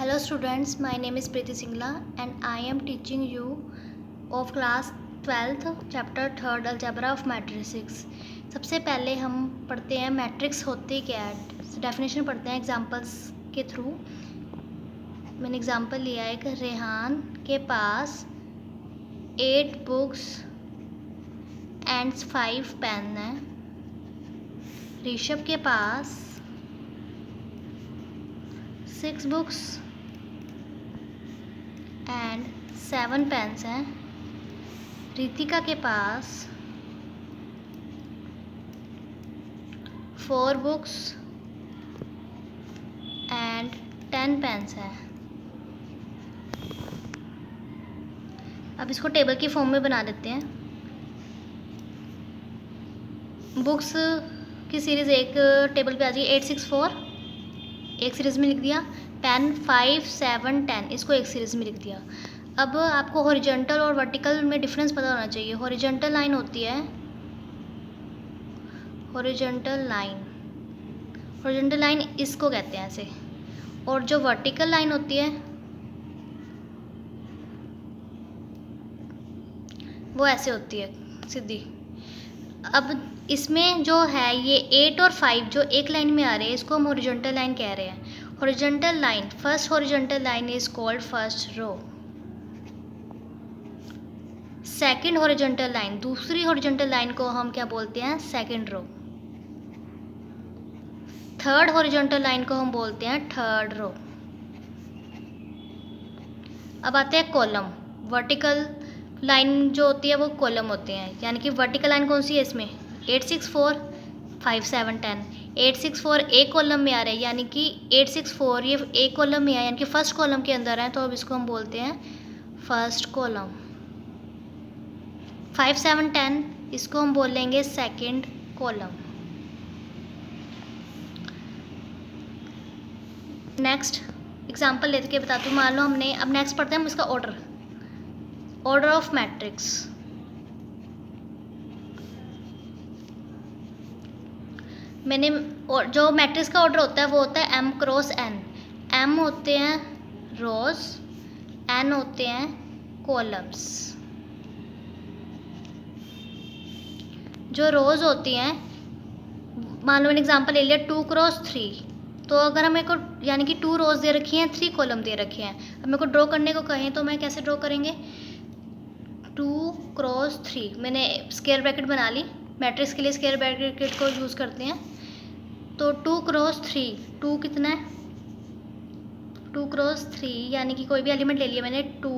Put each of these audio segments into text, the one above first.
Hello students, my name is Preeti Singla and I am teaching you of class 12th chapter 3rd algebra of matrices। सबसे पहले हम पढ़ते हैं matrix होते क्या है, डेफिनेशन पढ़ते हैं एग्जांपल्स के थ्रू। मैंने एग्जांपल लिया है कि रेहान के पास 8 बुक्स एंड 5 पेन है। ऋषभ के पास 6 बुक्स एंड 7 पेन्स हैं। रितिका के पास 4 बुक्स एंड 10 पेन्स हैं। अब इसको टेबल की फॉर्म में बना देते हैं। बुक्स की सीरीज़ एक टेबल पे आ जाएगी 864, एक सीरीज़ में लिख दिया। पेन 5, 7, 10 इसको एक सीरीज़ में लिख दिया। अब आपको हॉरिजॉन्टल और वर्टिकल में डिफरेंस पता होना चाहिए। हॉरिजॉन्टल लाइन होती है हॉरिजॉन्टल लाइन इसको कहते हैं ऐसे, और जो वर्टिकल लाइन होती है वो ऐसे होती है सीधी। अब इसमें जो है ये 8 और 5 जो एक लाइन में आ रहे हैं इसको हम हॉरिजॉन्टल लाइन कह रहे हैं। Horizontal line, first horizontal line is called first row. Second horizontal line, दूसरी हॉरिजॉन्टल लाइन को हम क्या बोलते हैं? Second row. Third horizontal line को हम बोलते हैं थर्ड रो। अब आते हैं कॉलम। वर्टिकल लाइन जो होती है वो कॉलम होते हैं, यानी कि वर्टिकल लाइन कौन सी है इसमें? 864, 5, 7, 10। 864 एक कॉलम में आ रहा है, यानी कि 864 ये एक कॉलम में है, यानी कि फर्स्ट कॉलम के अंदर है, तो अब इसको हम बोलते हैं फर्स्ट कॉलम। 5, 7, 10 इसको हम बोलेंगे सेकंड कॉलम। नेक्स्ट एग्जांपल लेके बताती हूँ। मान लो हमने, अब नेक्स्ट पढ़ते हैं हम इसका ऑर्डर ऑफ मैट्रिक्स। मैंने जो मैट्रिक्स का ऑर्डर होता है वो होता है m क्रॉस n। m होते हैं रोज, n होते हैं कॉलम्स। जो रोज होती हैं, मान लो मैंने एग्जांपल ले लिया 2 क्रॉस 3, तो अगर हमें को यानी कि 2 रोज दे रखी हैं, 3 कॉलम दे रखे हैं। अब मेरे को ड्रॉ करने को कहें तो मैं कैसे ड्रॉ करेंगे? 2 क्रॉस 3 मैंने स्क्वायर ब्रैकेट बना ली। मैट्रिक्स के लिए स्क्वायर ब्रैकेट को यूज़ करते हैं। तो 2 क्रॉस 3, 2 कितना है? 2 क्रॉस 3 यानी कि कोई भी एलिमेंट ले लिया मैंने। 2,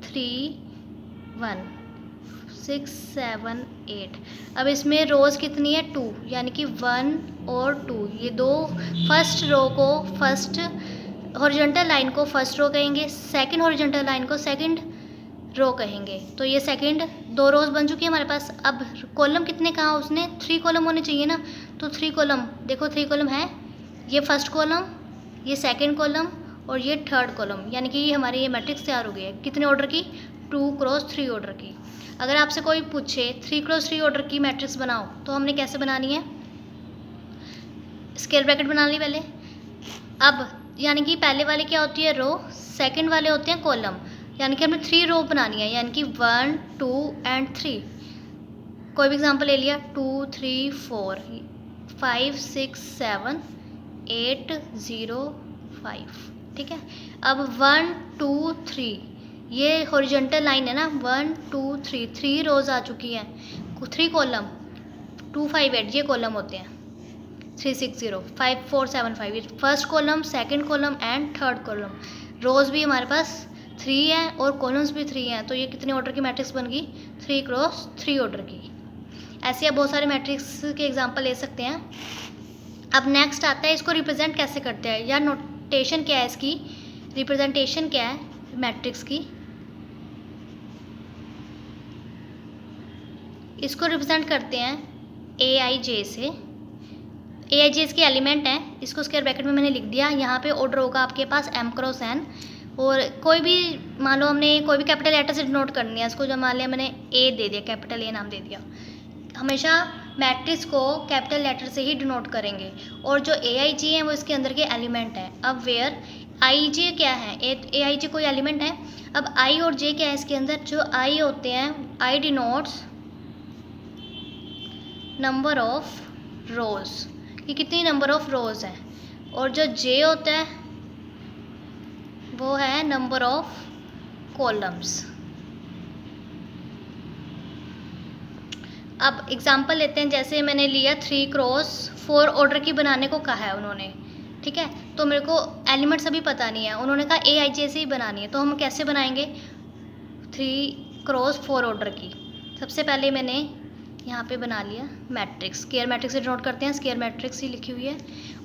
3, 1, 6, 7, 8। अब इसमें रोज़ कितनी है? 2, यानी कि 1 और 2 ये दो। फर्स्ट रो को, फर्स्ट हॉरिजॉन्टल लाइन को फर्स्ट रो कहेंगे, सेकंड हॉरिजॉन्टल लाइन को सेकंड रो कहेंगे। तो ये सेकंड 2 रोज बन चुकी है हमारे पास। अब कॉलम कितने कहा उसने? 3 कॉलम होने चाहिए ना। तो 3 कॉलम, देखो 3 कॉलम है। ये फर्स्ट कॉलम, ये सेकंड कॉलम और ये थर्ड कॉलम, यानी कि हमारी ये मैट्रिक्स तैयार हो गई है। कितने ऑर्डर की? 2 क्रॉस 3 ऑर्डर की। अगर आपसे कोई पूछे 3 क्रॉस 3 ऑर्डर की मैट्रिक्स बनाओ, तो हमने कैसे बनानी है? स्क्वायर ब्रैकेट बना ली पहले। अब यानी कि पहले वाले क्या होती है? रो, सेकंड वाले होते हैं कॉलम, यानी कि हमने 3 रो बनानी है, यानी कि 1, 2 एंड 3। कोई भी एग्जांपल ले लिया 2, 3, 4, 5, 6, 7, 8, 0, 5। ठीक है। अब 1, 2, 3 ये हॉरिजॉन्टल लाइन है ना। 1, 2, 3 3 रोज आ चुकी हैं। 3 कॉलम, 2, 5, 8 ये कॉलम होते हैं। 3, 6, 0, 5, 4, 7, 5 ये first column, second column and third column. Rows भी हमारे पास 3 है और कॉलम्स भी 3 हैं, तो ये कितने ऑर्डर की मैट्रिक्स बन गई? 3 क्रॉस 3 ऑर्डर की। ऐसे आप बहुत सारे मैट्रिक्स के एग्जांपल ले सकते हैं। अब नेक्स्ट आता है इसको रिप्रेजेंट कैसे करते हैं, या नोटेशन क्या है इसकी, रिप्रेजेंटेशन क्या है मैट्रिक्स की। इसको रिप्रेजेंट करते हैं AIJ से। AIJ इसके एलिमेंट हैं, इसको स्क्वायर ब्रैकेट में मैंने लिख दिया। यहाँ पे ऑर्डर होगा आपके पास m क्रॉस n, और कोई भी मान लो हमने कोई भी कैपिटल लेटर से डिनोट करनी है, इसको जो मान लिया मैंने A दे दिया, कैपिटल A नाम दे दिया। हमेशा मैट्रिक्स को कैपिटल लेटर से ही डिनोट करेंगे, और जो AIG है वो इसके अंदर के एलिमेंट है। अब वेयर आई जे क्या है, ए आई जे कोई एलिमेंट है। अब आई और जे क्या है इसके अंदर, जो आई होते हैं, आई डिनोट्स नंबर ऑफ रोज, कि कितनी नंबर ऑफ रोज है, और जो जे होता है वो है नंबर ऑफ कॉलम्स। अब एग्जांपल लेते हैं, जैसे मैंने लिया 3 क्रॉस 4 ऑर्डर की बनाने को कहा है उन्होंने, ठीक है। तो मेरे को एलिमेंट्स अभी पता नहीं है, उन्होंने कहा ए आई जे से ही बनानी है, तो हम कैसे बनाएंगे 3 क्रॉस 4 ऑर्डर की। सबसे पहले मैंने यहाँ पे बना लिया मैट्रिक्स, स्क्वायर मैट्रिक्स से डिनोट करते हैं, स्क्वायर मैट्रिक्स ही लिखी हुई है।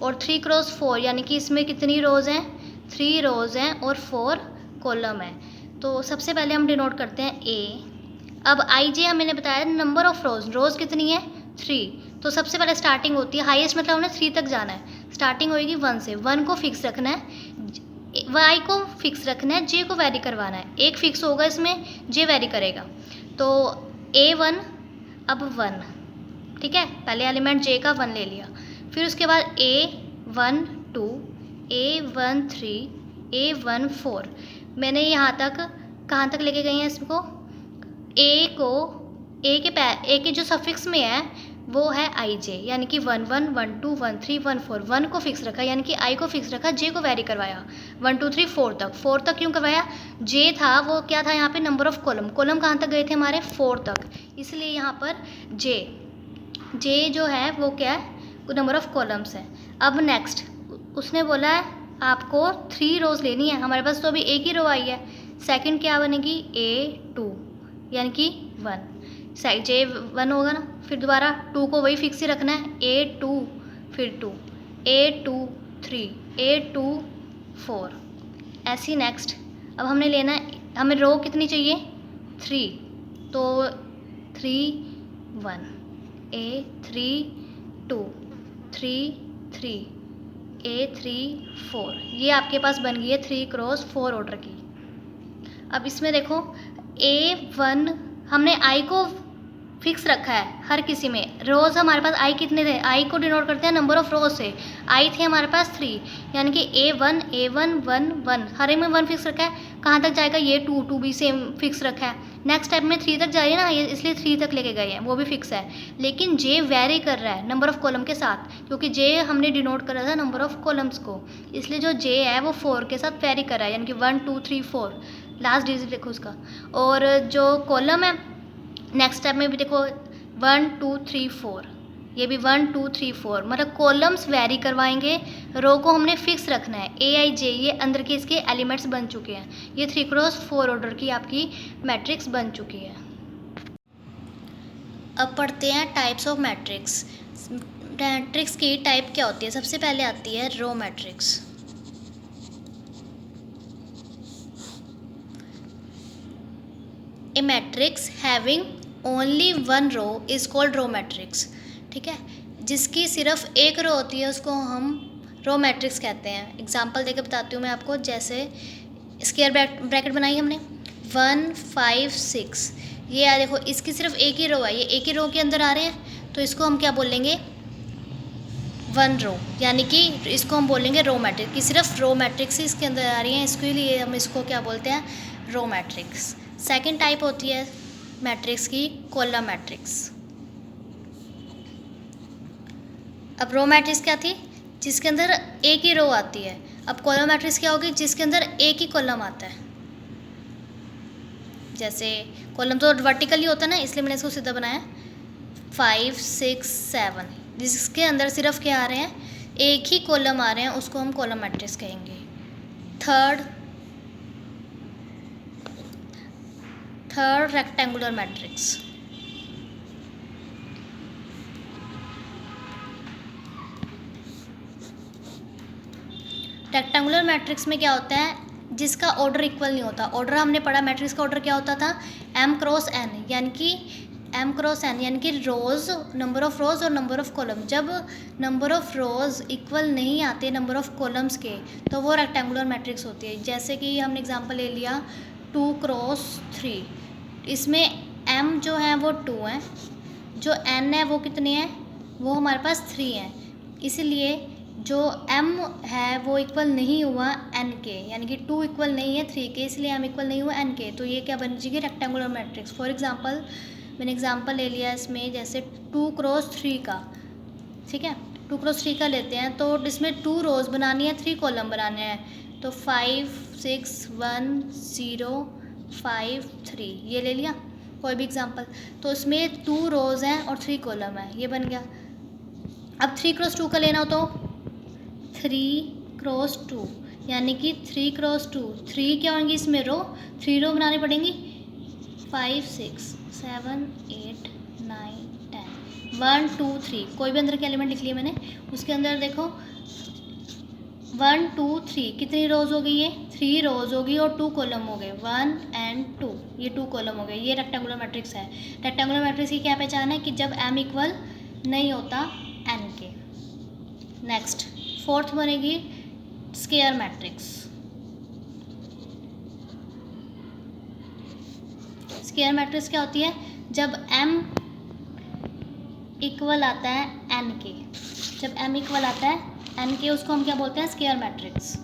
और 3 क्रॉस 4 यानी कि इसमें कितनी रोज़ हैं, 3 रोज़ हैं और 4 कॉलम है। तो सबसे पहले हम डिनोट करते हैं ए। अब आई जे मैंने बताया नंबर ऑफ रोज़ कितनी है 3, तो सबसे पहले स्टार्टिंग होती है, हाईएस्ट मतलब हमने 3 तक जाना है, स्टार्टिंग होएगी 1 से। 1 को फिक्स रखना है, वाई को फिक्स रखना है, जे को वेरी करवाना है। एक फिक्स होगा इसमें, जे वेरी करेगा। तो A1 अब 1, ठीक है, पहले एलिमेंट जे का 1 ले लिया। फिर उसके बाद A1 2, A1 3, A1 4। मैंने यहाँ तक कहाँ तक लेके गई हैं इसको, ए के जो सफिक्स में है वो है आई जे, यानी कि 1 1 1 2 1 3 1 4। 1 को फिक्स रखा यानी कि आई को फिक्स रखा, जे को वेरी करवाया 1 2 3 4 तक। 4 तक क्यों करवाया, जे था वो क्या था यहाँ पे नंबर ऑफ कॉलम कहाँ तक गए थे हमारे 4 तक, इसलिए यहाँ पर जे जो है वो क्या है नंबर ऑफ कॉलम्स है। अब नेक्स्ट उसने बोला है आपको 3 रोज़ लेनी है, हमारे पास तो अभी एक ही रो आई है। सेकंड क्या बनेगी A2 यानी कि 1, साइड जे 1 होगा ना। फिर दोबारा 2 को वही फिक्स ही रखना है, A2 फिर 2, A2 3, A2 4, ऐसी नेक्स्ट। अब हमने लेना है, हमें रो कितनी चाहिए 3, तो 3 1, A3 2, 3 3, A3 4। ये आपके पास बन गई है 3 क्रॉस 4 ऑर्डर की। अब इसमें देखो A1 हमने आई को फिक्स रखा है हर किसी में। रोज़ हमारे पास आई कितने थे, आई को डिनोट करते हैं नंबर ऑफ रोज से। आई थे हमारे पास 3, यानी कि A1 1 1, हर एक में 1 फिक्स रखा है। कहाँ तक जाएगा, ये 2 भी सेम फिक्स रखा है। नेक्स्ट स्टेप में 3 तक जा रही है ना, ये इसलिए 3 तक लेके गए हैं, वो भी फिक्स है। लेकिन जे वेरी कर रहा है नंबर ऑफ कॉलम के साथ, क्योंकि जे हमने डिनोट करा था नंबर ऑफ कॉलम्स को, इसलिए जो जे है वो 4 के साथ वेरी कर रहा है, यानी कि 1 2 3 4, लास्ट डिजिट देखो उसका। और जो कॉलम है नेक्स्ट स्टेप में भी देखो 1 2 3 4, ये भी 1 2 3 4, मतलब कॉलम्स वेरी करवाएंगे, रो को हमने फिक्स रखना है। ए आई जे ये अंदर के इसके एलिमेंट्स बन चुके हैं, ये 3 क्रॉस 4 ऑर्डर की आपकी मैट्रिक्स बन चुकी है। अब पढ़ते हैं टाइप्स ऑफ मैट्रिक्स। मैट्रिक्स की टाइप क्या होती है, सबसे पहले आती है row matrix. A matrix having only 1 row is called row matrix, ठीक है। जिसकी सिर्फ एक रो होती है उसको हम रो मैट्रिक्स कहते हैं। एग्जांपल देकर बताती हूँ मैं आपको, जैसे स्क्वायर ब्रैकेट बनाई हमने 1 5 6, ये देखो इसकी सिर्फ एक ही रो है, ये एक ही रो के अंदर आ रहे हैं, तो इसको हम क्या बोलेंगे 1 रो, यानी कि इसको हम बोलेंगे रो मैट्रिक्स, कि सिर्फ रो मैट्रिक्स ही इसके अंदर आ रही हैं, इसके लिए हम इसको क्या बोलते हैं रो मैट्रिक्स। सेकंड टाइप होती है मैट्रिक्स की कॉलम मैट्रिक्स। अब रो मैट्रिक्स क्या थी, जिसके अंदर एक ही रो आती है। अब कॉलम मैट्रिक्स क्या होगी, जिसके अंदर एक ही कॉलम आता है। जैसे कॉलम तो वर्टिकली होता है ना, इसलिए मैंने इसको सीधा बनाया 5 6 7, जिसके अंदर सिर्फ क्या आ रहे हैं एक ही कॉलम आ रहे हैं, उसको हम कॉलम मैट्रिक्स कहेंगे। Third rectangular matrix. Rectangular matrix में क्या होता है, जिसका ऑर्डर इक्वल नहीं होता। ऑर्डर हमने पढ़ा मैट्रिक्स का ऑर्डर क्या होता था m क्रॉस n, यानी कि m क्रॉस n यानी कि रोज़, नंबर ऑफ रोज़ और नंबर ऑफ कॉलम। जब नंबर ऑफ रोज़ इक्वल नहीं आते नंबर ऑफ कॉलम्स के, तो वो रेक्टेंगुलर मैट्रिक्स होती है। जैसे कि हमने एग्जांपल ले लिया 2 क्रॉस 3, इसमें m जो है वो 2 है, जो n है वो कितने हैं, वो हमारे पास 3 हैं, इसलिए जो m है वो इक्वल नहीं हुआ एन के, यानी कि 2 इक्वल नहीं है 3 के, इसलिए m इक्वल नहीं हुआ n के, तो ये क्या बन जाएगी रेक्टेंगुलर मैट्रिक्स। फॉर एग्जांपल मैंने एग्जांपल ले लिया इसमें, जैसे 2 क्रॉस 3 का, ठीक है, 2 क्रॉस 3 का लेते हैं, तो इसमें 2 रोज बनानी है, 3 कॉलम बनाने हैं, तो 5 6 1 0 5 3 ये ले लिया कोई भी एग्जांपल। तो इसमें 2 रोज हैं और 3 कॉलम है, ये बन गया। अब 3 क्रॉस 2 का लेना हो तो 3 क्रॉस 2, यानी कि 3 क्रॉस 2, 3 क्या होंगी इसमें रो, 3 रो बनानी पड़ेंगी, 5 6 7 8 9 10 1 2 3, कोई भी अंदर के एलिमेंट लिख लिए मैंने, उसके अंदर देखो 1 2 3 कितनी रोज हो गई, ये 3 रोज होगी और 2 कॉलम हो गए 1 एंड 2, ये 2 कॉलम हो गए। ये रेक्टेंगुलर मैट्रिक्स है। रेक्टेंगुलर मैट्रिक्स की क्या पहचान है कि जब m इक्वल नहीं होता n के। नेक्स्ट फोर्थ बनेगी स्क्वायर मैट्रिक्स। स्क्वायर मैट्रिक्स क्या होती है, जब m इक्वल आता है n के, जब m इक्वल आता है n के, उसको हम क्या बोलते हैं स्क्वायर मैट्रिक्स।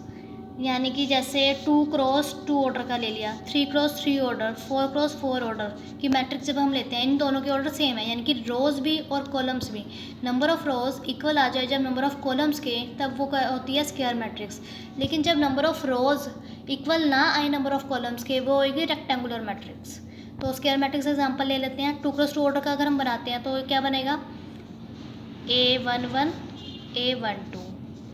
यानी कि जैसे 2 क्रॉस 2 ऑर्डर का ले लिया, 3 क्रॉस 3 ऑर्डर, 4 क्रॉस 4 ऑर्डर की मैट्रिक्स जब हम लेते हैं, इन दोनों के ऑर्डर सेम है, यानी कि रोज भी और कॉलम्स भी, नंबर ऑफ रोज इक्वल आ जाए जब नंबर ऑफ कॉलम्स के, तब वो होती है स्क्वायर मैट्रिक्स। लेकिन जब नंबर ऑफ रोज इक्वल ना आए नंबर ऑफ कॉलम्स के, वो होगी रेक्टेंगुलर मैट्रिक्स। तो स्क्वायर मैट्रिक्स एग्जाम्पल ले लेते हैं। 2 क्रॉस 2 ऑर्डर का अगर हम बनाते हैं तो क्या बनेगा, A11 A12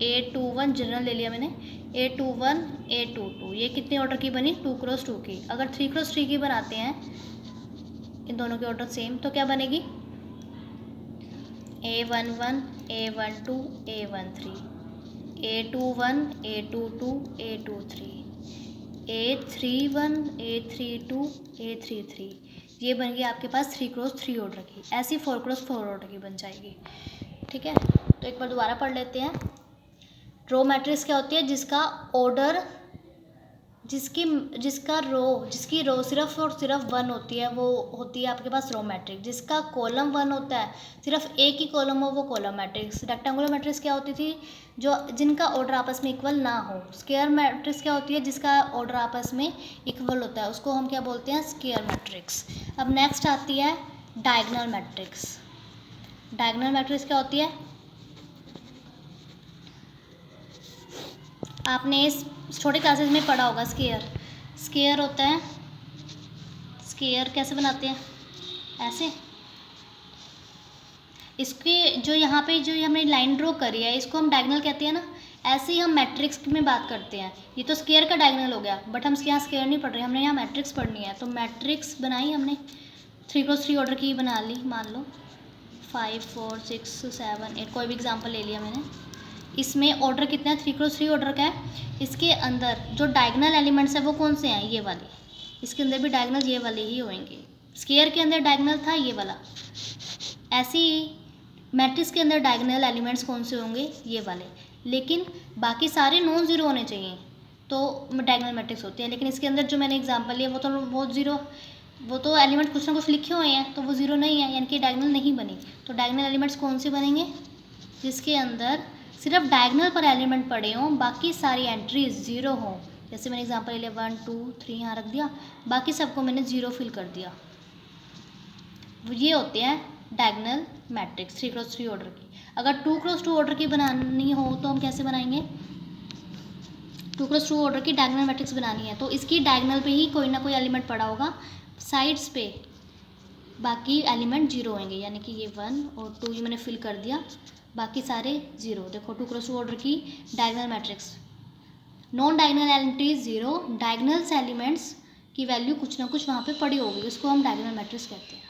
A21 जनरल ले लिया मैंने, A21 A22, ये कितने ऑर्डर की बनी, 2 क्रॉस 2 की। अगर 3 क्रॉस 3 की बनाते हैं, इन दोनों के ऑर्डर सेम, तो क्या बनेगी A11 A12 A13 A21 A22 A23 A31 A32 A33, ये बन गई आपके पास 3 क्रॉस 3 ऑर्डर की। ऐसी 4 क्रॉस 4 ऑर्डर की बन जाएगी। ठीक है, तो एक बार दोबारा पढ़ लेते हैं। रो मैट्रिक्स क्या होती है, जिसका ऑर्डर, जिसकी रो सिर्फ और सिर्फ 1 होती है, वो होती है आपके पास रो मैट्रिक्स। जिसका कॉलम 1 होता है, सिर्फ एक ही कॉलम हो, वो कॉलम मैट्रिक्स। रेक्टेंगुलर मैट्रिक्स क्या होती थी, जिनका ऑर्डर आपस में इक्वल ना हो। स्क्वायर मैट्रिक्स क्या होती है, जिसका ऑर्डर आपस में इक्वल होता है, उसको हम क्या बोलते हैं स्क्वायर मैट्रिक्स। अब नेक्स्ट आती है डायगोनल मैट्रिक्स। डायगोनल मैट्रिक्स क्या होती है, आपने इस छोटे क्लासेस में पढ़ा होगा। स्क्वायर होता है, स्क्वायर कैसे बनाते हैं, ऐसे। इसके जो यहाँ पे जो हमने लाइन ड्रॉ करी है, इसको हम डायगोनल कहते हैं ना। ऐसे ही हम मैट्रिक्स में बात करते हैं। ये तो स्क्वायर का डायगोनल हो गया, बट हम यहाँ स्क्वायर नहीं पढ़ रहे, हमने यहाँ मैट्रिक्स पढ़नी है। तो मैट्रिक्स बनाई हमने, 3 क्रॉस 3 ऑर्डर की बना ली, मान लो 5 4 6 7 8, कोई भी एग्जाम्पल ले लिया मैंने। इसमें ऑर्डर कितना है, 3 क्रॉस 3 ऑर्डर का है। इसके अंदर जो डायगोनल एलिमेंट्स है वो कौन से हैं, ये वाले। इसके अंदर भी डायगोनल ये वाले ही होंगे। स्क्वायर के अंदर डायगोनल था ये वाला, ऐसे ही मैट्रिक्स के अंदर डायगोनल एलिमेंट्स कौन से होंगे, ये वाले। लेकिन बाकी सारे नॉन ज़ीरो होने चाहिए तो डायगोनल मैट्रिक्स होती है। लेकिन इसके अंदर जो मैंने एग्जाम्पल लिया वो तो एलिमेंट कुछ ना कुछ लिखे हुए हैं, तो वो ज़ीरो नहीं है, यानी कि डायगोनल नहीं बनी। तो डायगोनल एलिमेंट्स कौन से बनेंगे, जिसके अंदर सिर्फ डायगोनल पर एलिमेंट पड़े हों, बाकी सारी एंट्रीज ज़ीरो हों। जैसे मैंने एग्जांपल ले लिया 1 2 3 यहाँ रख दिया, बाकी सबको मैंने ज़ीरो फिल कर दिया। ये होते हैं डायगोनल मैट्रिक्स 3 क्रॉस 3 ऑर्डर की। अगर 2 क्रॉस 2 ऑर्डर की बनानी हो तो हम कैसे बनाएंगे, 2 क्रॉस 2 ऑर्डर की डायगोनल मैट्रिक्स बनानी है तो इसकी डायगोनल पे ही कोई ना कोई एलिमेंट पड़ा होगा, साइड्स पे बाकी एलिमेंट जीरो होंगे। यानी कि ये 1 और 2 ये मैंने फिल कर दिया, बाकी सारे ज़ीरो। देखो 2 क्रॉस 2 ऑर्डर की diagonal matrix, non diagonal entries zero, diagonals elements की वैल्यू कुछ ना कुछ वहाँ पे पड़ी होगी, उसको हम डायगोनल मैट्रिक्स कहते हैं।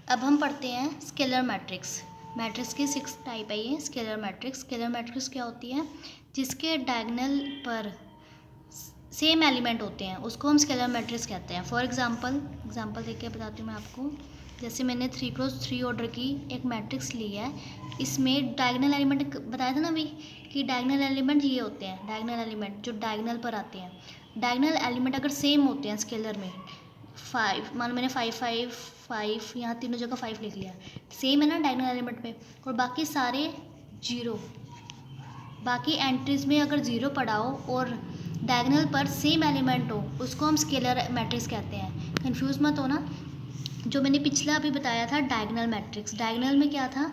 अब हम पढ़ते हैं स्केलर मैट्रिक्स। मैट्रिक्स की 6 टाइप है ये स्केलर मैट्रिक्स। स्केलर मैट्रिक्स क्या होती है, जिसके डायगोनल पर सेम एलिमेंट होते हैं, उसको हम स्केलर मैट्रिक्स कहते हैं। फॉर एग्जांपल देख के बताती हूँ मैं आपको। जैसे मैंने 3 क्रॉस 3 ऑर्डर की एक मैट्रिक्स ली है, इसमें डायगोनल एलिमेंट बताया था ना अभी कि डायगोनल एलिमेंट ये होते हैं, डायगोनल एलिमेंट जो डायगोनल पर आते हैं। डायगोनल एलिमेंट अगर सेम होते हैं स्केलर में, 5 मान लो मैंने 5 5 5 यहाँ तीनों जगह 5 लिख लिया, सेम है ना डायगोनल एलिमेंट पे, और बाकी सारे जीरो, बाकी एंट्रीज में अगर 0 पड़ा हो और डायगोनल पर सेम एलिमेंट हो उसको हम स्केलर मैट्रिक्स कहते हैं। कंफ्यूज मत हो ना। जो मैंने पिछला अभी बताया था डायगोनल मैट्रिक्स, डायगोनल में क्या था,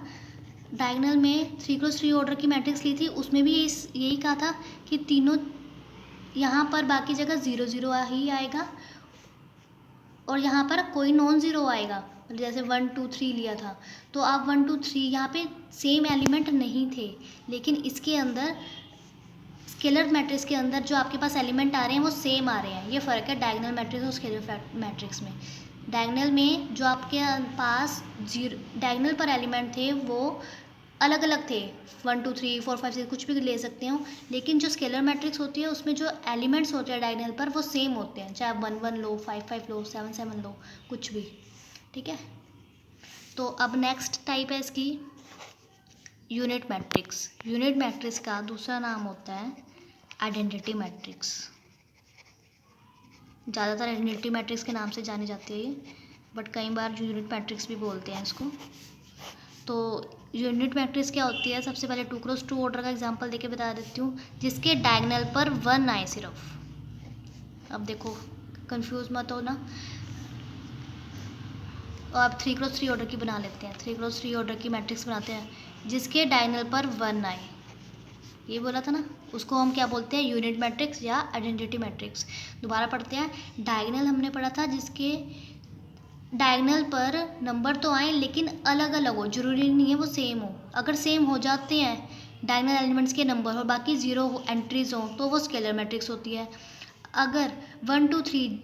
डायगोनल में 3x3 ऑर्डर की मैट्रिक्स ली थी, उसमें भी यही कहा था कि तीनों यहाँ पर बाकी जगह 0 0 ही आएगा और यहाँ पर कोई नॉन ज़ीरो आएगा। जैसे 1 2 3 लिया था तो आप 1 2 3 यहाँ पे सेम एलिमेंट नहीं थे, लेकिन इसके अंदर स्केलर मैट्रिक्स के अंदर जो आपके पास एलिमेंट आ रहे हैं वो सेम आ रहे हैं। ये फ़र्क है डायगोनल मैट्रिक्स और स्केलर मैट्रिक्स में। डायगोनल में जो आपके पास डायगोनल पर एलिमेंट थे वो अलग अलग थे, 1 2 3 4 5 6 कुछ भी ले सकते हो, लेकिन जो स्केलर मैट्रिक्स होती है उसमें जो एलिमेंट्स होते हैं डायगोनल पर वो सेम होते हैं, चाहे 1 1 लो, 5 5 लो, 7 7 लो, कुछ भी। ठीक है, तो अब नेक्स्ट टाइप है इसकी यूनिट मैट्रिक्स। यूनिट मैट्रिक्स का दूसरा नाम होता है आइडेंटिटी मैट्रिक्स। ज़्यादातर आइडेंटिटी मैट्रिक्स के नाम से जानी जाती है ये, बट कई बार यूनिट मैट्रिक्स भी बोलते हैं इसको। तो यूनिट मैट्रिक्स क्या होती है, सबसे पहले 2x2 ऑर्डर का एग्जांपल देके बता देती हूँ, जिसके डायगोनल पर 1 आए सिर्फ। अब देखो कंफ्यूज मत हो ना। और अब 3x3 ऑर्डर की बना लेते हैं, 3x3 ऑर्डर की मैट्रिक्स बनाते हैं जिसके डायगोनल पर 1 आए, ये बोला था ना, उसको हम क्या बोलते हैं, यूनिट मैट्रिक्स या आइडेंटिटी मैट्रिक्स। दोबारा पढ़ते हैं। डायगोनल हमने पढ़ा था जिसके डायगोनल पर नंबर तो आए लेकिन अलग अलग हो, जरूरी नहीं है वो सेम हो। अगर सेम हो जाते हैं डायगोनल एलिमेंट्स के नंबर और बाकी 0 एंट्रीज हो तो वो स्केलर मैट्रिक्स होती है। अगर 1 2 3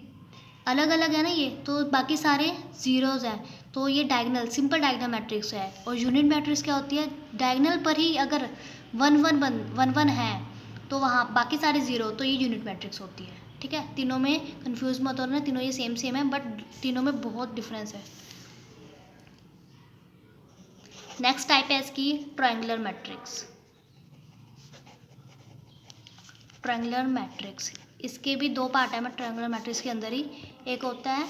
अलग अलग है ना ये, तो बाकी सारे ज़ीरोज़ हैं, तो ये डायगोनल सिंपल डायगोनल मैट्रिक्स है। और यूनिट मैट्रिक्स क्या होती है, डायगोनल पर ही अगर 1 1 1 है तो वहाँ बाकी सारे 0, तो ये यूनिट मैट्रिक्स होती है। ठीक है, तीनों में कंफ्यूज मत होना, तीनों ये सेम सेम है बट तीनों में बहुत डिफरेंस है। नेक्स्ट टाइप है इसकी ट्रायंगुलर मैट्रिक्स। ट्रायंगुलर मैट्रिक्स, इसके भी 2 पार्ट है मैं ट्रायंगुलर मैट्रिक्स के अंदर ही। एक होता है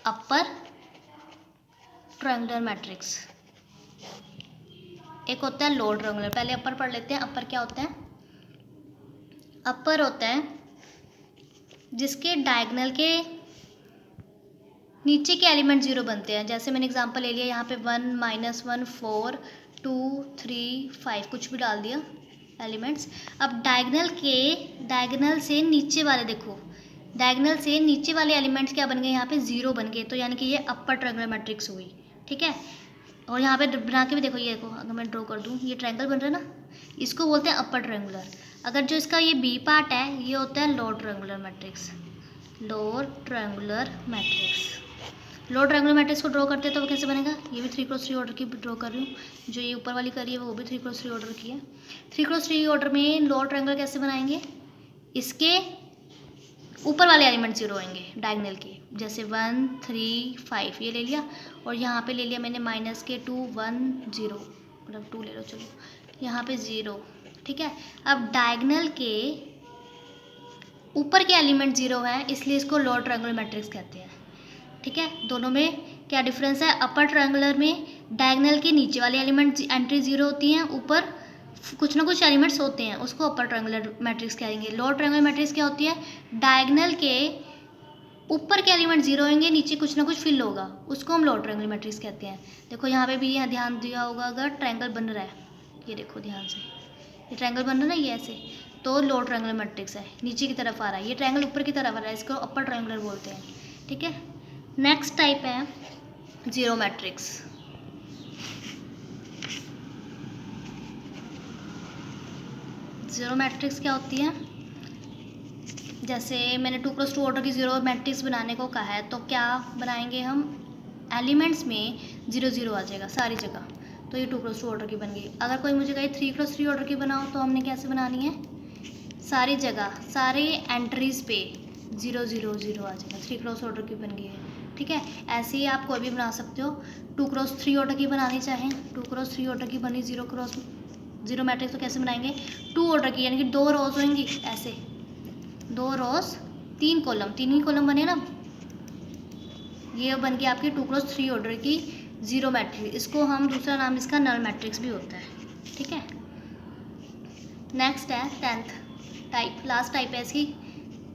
अपर ट्रायंगुलर मैट्रिक्स, एक होता है लोअर ट्रायंगुलर। पहले अपर पढ़ लेते हैं। अपर क्या होता है, अपर होता है जिसके डायगोनल के नीचे के एलिमेंट 0 बनते हैं। जैसे मैंने एग्जांपल ले लिया यहाँ पे 1 -1 4 2 3 5 कुछ भी डाल दिया एलिमेंट्स। अब डायगोनल से नीचे वाले देखो, डायगोनल से नीचे वाले एलिमेंट्स क्या बन गए, यहाँ पे 0 बन गए, तो यानी कि ये अपर ट्रायंगुलर मैट्रिक्स हुई। ठीक है, और यहाँ पे बना के भी देखो, ये देखो अगर मैं ड्रॉ कर दूँ, ये ट्रायंगल बन रहा है ना, इसको बोलते हैं अपर ट्रायंगुलर। अगर जो इसका ये बी पार्ट है ये होता है lower triangular matrix. Lower triangular matrix, lower triangular matrix को ड्रॉ करते हैं तो वो कैसे बनेगा, ये भी 3x3 ऑर्डर की ड्रॉ कर रही हूँ, जो ये ऊपर वाली करी है वो भी 3x3 ऑर्डर की है। 3x3 ऑर्डर में लोअर ट्रायंगल कैसे बनाएंगे, इसके ऊपर वाले एलिमेंट 0 होंगे डायगोनल के, जैसे 1 3 5 ये ले लिया, और यहाँ पे ले लिया मैंने माइनस के 2 1 0, मतलब 2 ले लो चलो, यहाँ पे 0। ठीक है, अब डायगोनल के ऊपर के एलिमेंट 0 है इसलिए इसको लोअर ट्रायंगुलर मैट्रिक्स कहते हैं। ठीक है, दोनों में क्या डिफरेंस है, अपर ट्रायंगुलर में डायगोनल के नीचे वाले एलिमेंट एंट्री 0 होती हैं, ऊपर कुछ ना कुछ एलिमेंट्स होते हैं, उसको अपर ट्रायंगुलर मैट्रिक्स कहेंगे। लोअर ट्रायंगुलर मैट्रिक्स क्या होती है, डायगोनल के ऊपर के एलिमेंट 0 होंगे, नीचे कुछ ना कुछ फिल होगा, उसको हम लोअर ट्रायंगुलर मैट्रिक्स कहते हैं। देखो यहाँ पे भी यहाँ ध्यान दिया होगा, अगर ट्रायंगल बन रहा है, ये देखो ध्यान से, ये ट्रायंगल बन रहा है ना ये ऐसे, तो लोअर ट्रायंगुलर मैट्रिक्स है, नीचे की तरफ आ रहा है, ये ट्रायंगल ऊपर की तरफ आ रहा है, इसको अपर ट्रायंगुलर बोलते हैं। ठीक है, नेक्स्ट टाइप है जीरो मैट्रिक्स। जीरो मैट्रिक्स क्या होती है, जैसे मैंने 2x2 ऑर्डर की जीरो मैट्रिक्स बनाने को कहा है, तो क्या बनाएंगे हम, एलिमेंट्स में 0 0 आ जाएगा सारी जगह, तो ये 2x2 ऑर्डर की बन गई। अगर कोई मुझे कहे 3x3 ऑर्डर की बनाओ, तो हमने कैसे बनानी है, सारी जगह सारे एंट्रीज पे 0 0 0 आ जाएगा, 3x ऑर्डर की बन गई है। ठीक है, ऐसे ही आप कोई भी बना सकते हो। 2x3 ऑर्डर की बनानी चाहें, 2x3 ऑर्डर की बनी जीरो मैट्रिक्स, तो कैसे बनाएंगे, 2 ऑर्डर की, यानी कि 2 रोज होंगी, ऐसे 2 रोज 3 कॉलम, 3 ही कॉलम बने ना, ये बन गई आपकी 2x3 ऑर्डर की जीरो मैट्रिक्स। इसको हम दूसरा नाम इसका नल मैट्रिक्स भी होता है। ठीक है, नेक्स्ट है 10th टाइप, लास्ट टाइप है इसकी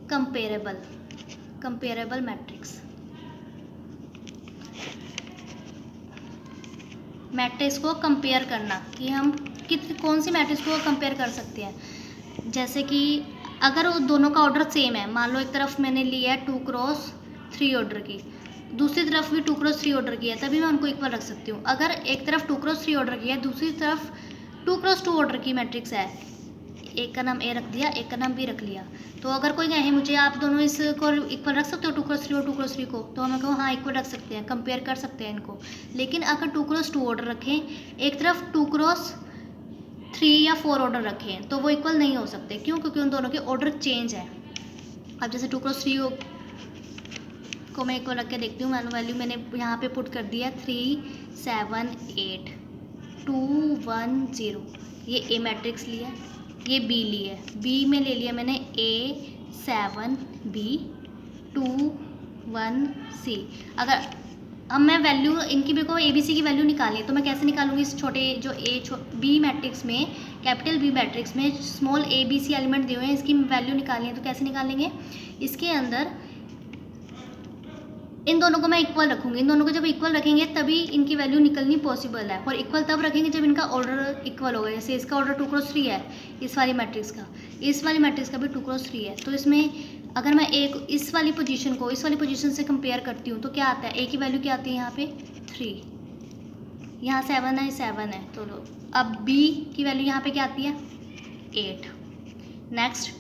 कंपेरेबल मैट्रिक्स। मैट्रिक्स को कंपेयर करना कि हम कौन सी मैट्रिक्स को कंपेयर कर सकते हैं। जैसे कि अगर वो दोनों का ऑर्डर सेम है, मान लो एक तरफ मैंने लिया है 2x3 ऑर्डर की, दूसरी तरफ भी 2x3 ऑर्डर किया है, तभी मैं उनको इक्वल रख सकती हूँ। अगर एक तरफ 2x3 ऑर्डर किया है, दूसरी तरफ 2x2 ऑर्डर की मैट्रिक्स है, एक का नाम ए रख दिया, एक का नाम बी रख लिया, तो अगर कोई कहे मुझे आप दोनों इसको इक्वल रख सकते हो 2x3 और 2x3 को, तो मैं कहूँ हाँ इक्वल रख सकते हैं, कंपेयर कर सकते हैं इनको। लेकिन अगर 2x2 ऑर्डर रखें, एक तरफ 2x3 या 4 ऑर्डर रखें, तो वो इक्वल नहीं हो सकते। क्यों? क्योंकि उन दोनों के ऑर्डर चेंज है। अब जैसे 2x3 को मैं इक्वल रख के देखती हूँ, वैल्यू मैंने यहाँ पे पुट कर दिया 3 7 8 2 1 0, ये ए मैट्रिक्स लिया, ये बी लिया, बी में ले लिया मैंने A 7 B 2 1 C। अगर अब मैं वैल्यू इनकी मेरे को ABC की वैल्यू निकालनी है, तो मैं कैसे निकालूंगी? इस छोटे जो बी मैट्रिक्स में, कैपिटल बी मैट्रिक्स में स्मॉल ABC एलिमेंट दिए हुए हैं, इसकी वैल्यू निकालनी है, तो कैसे निकालेंगे? इसके अंदर इन दोनों को मैं इक्वल रखूंगी, इन दोनों को जब इक्वल रखेंगे तभी इनकी वैल्यू निकलनी पॉसिबल है, और इक्वल तब रखेंगे जब इनका ऑर्डर इक्वल होगा। जैसे इसका ऑर्डर 2x3 है, इस वाली मैट्रिक्स का भी 2x3 है, तो इसमें अगर मैं एक इस वाली पोजीशन से कंपेयर करती हूँ तो क्या आता है? ए की वैल्यू क्या आती है यहाँ पे? 3, यहाँ 7 है, 7 है, तो लो अब बी की वैल्यू यहाँ पे क्या आती है? 8। नेक्स्ट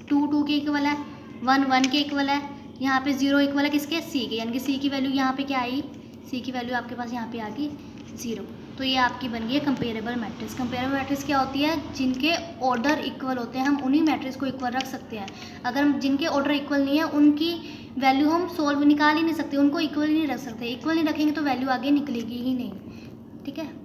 2 2 के इक्वल है, 1 1 के इक्वल है, यहाँ पे 0 इक्वल है किसके? सी के, यानी कि सी की वैल्यू यहाँ पे क्या आई? सी की वैल्यू आपके पास यहाँ पे आ गई 0। तो ये आपकी बन गई है कंपेरेबल मैट्रिक्स। कंपेरेबल मैट्रिक्स क्या होती है? जिनके ऑर्डर इक्वल होते हैं, हम उन्हीं मैट्रिक्स को इक्वल रख सकते हैं। अगर जिनके ऑर्डर इक्वल नहीं है, उनकी वैल्यू हम निकाल ही नहीं सकते, उनको इक्वल ही नहीं रख सकते। इक्वल नहीं रखेंगे तो वैल्यू आगे निकलेगी ही नहीं। ठीक है।